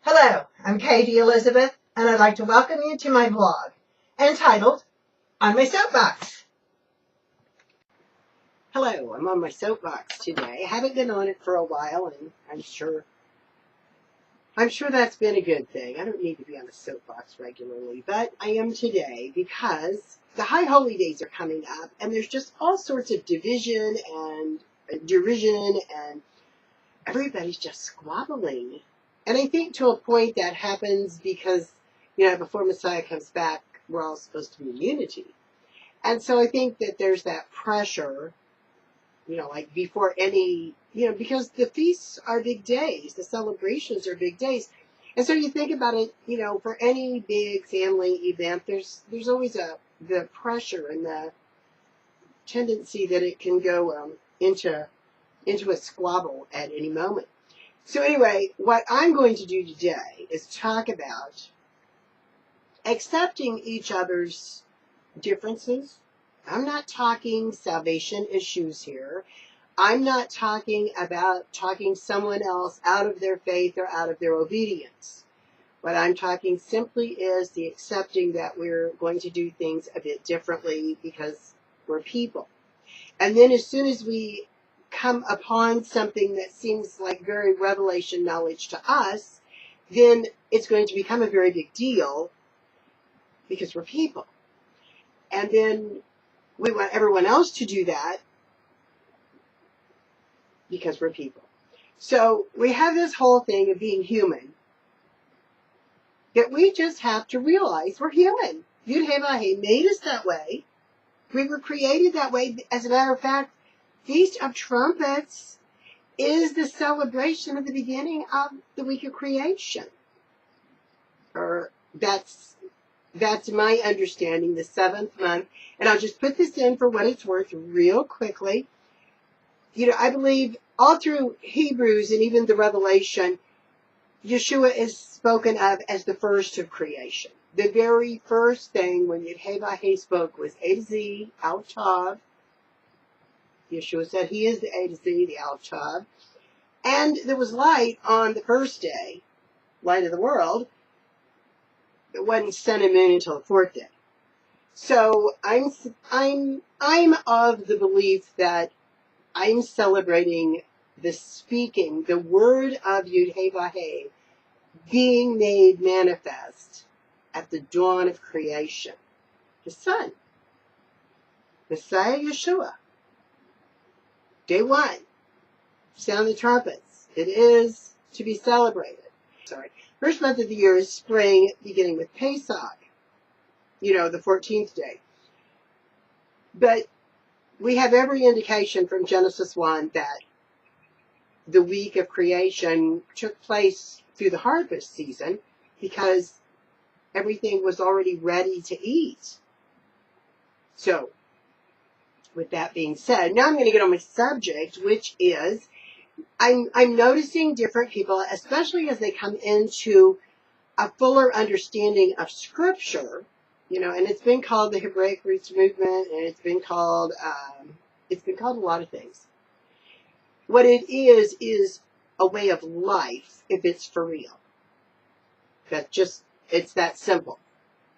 Hello, I'm Katie Elizabeth, and I'd like to welcome you to my vlog, entitled, On My Soapbox. Hello, I'm on my soapbox today. I haven't been on it for a while, and I'm sure that's been a good thing. I don't need to be on a soapbox regularly, but I am today because the High Holy Days are coming up, and there's just all sorts of division and derision, and everybody's just squabbling. And I think to a point that happens because, before Messiah comes back, we're all supposed to be in unity. And so I think that there's that pressure, like before any, because the feasts are big days, the celebrations are big days. And so you think about it, for any big family event, there's always the pressure and the tendency that it can go into a squabble at any moment. So anyway, what I'm going to do today is talk about accepting each other's differences. I'm not talking salvation issues here. I'm not talking about talking someone else out of their faith or out of their obedience. What I'm talking simply is the accepting that we're going to do things a bit differently because we're people. And then as soon as we come upon something that seems like very revelation knowledge to us, then it's going to become a very big deal because we're people. And then we want everyone else to do that because we're people. So we have this whole thing of being human that we just have to realize we're human. Yud-Heh-Vah-Heh made us that way. We were created that way. As a matter of fact, Feast of Trumpets is the celebration of the beginning of the week of creation. Or that's my understanding, the 7th month. And I'll just put this in for what it's worth real quickly. I believe all through Hebrews and even the Revelation, Yeshua is spoken of as the first of creation. The very first thing when Yud-Heh-Vah-Heh spoke was A to Z, Aleph Tav. Yeshua said he is the A to Z, the Aleph Tav. And there was light on the first day, light of the world. It wasn't sun and moon until the 4th day. So I'm of the belief that I'm celebrating the speaking, the word of Yud-Heh-Vah-Heh being made manifest at the dawn of creation. The Son, Messiah Yeshua. Day 1, sound the trumpets. It is to be celebrated. First month of the year is spring, beginning with Pesach, the 14th day. But we have every indication from Genesis 1 that the week of creation took place through the harvest season because everything was already ready to eat. So, with that being said, now I'm going to get on my subject, which is I'm noticing different people, especially as they come into a fuller understanding of Scripture, and it's been called the Hebraic Roots Movement, and it's been called a lot of things. What it is a way of life if it's for real. It's that simple.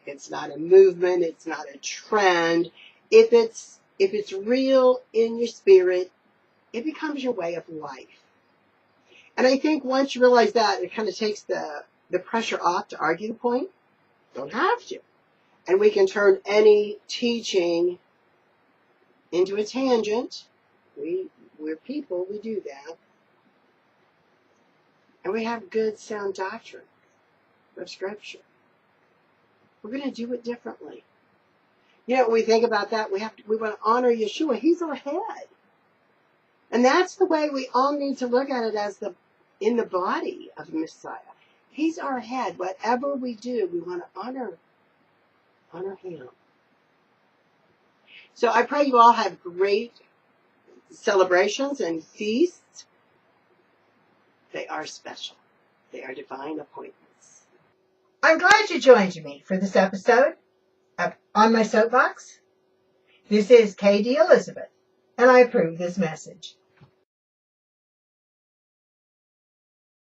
It's not a movement. It's not a trend. If it's real in your spirit, it becomes your way of life. And I think once you realize that, it kind of takes the pressure off to argue the point. Don't have to. And we can turn any teaching into a tangent. We're people, we do that. And we have good, sound doctrine of Scripture. We're going to do it differently. When we think about that, we want to honor Yeshua. He's our head. And that's the way we all need to look at it as in the body of Messiah. He's our head. Whatever we do, we want to honor him. So I pray you all have great celebrations and feasts. They are special. They are divine appointments. I'm glad you joined me for this episode of On My Soapbox. This is Katie Elizabeth, and I approve this message.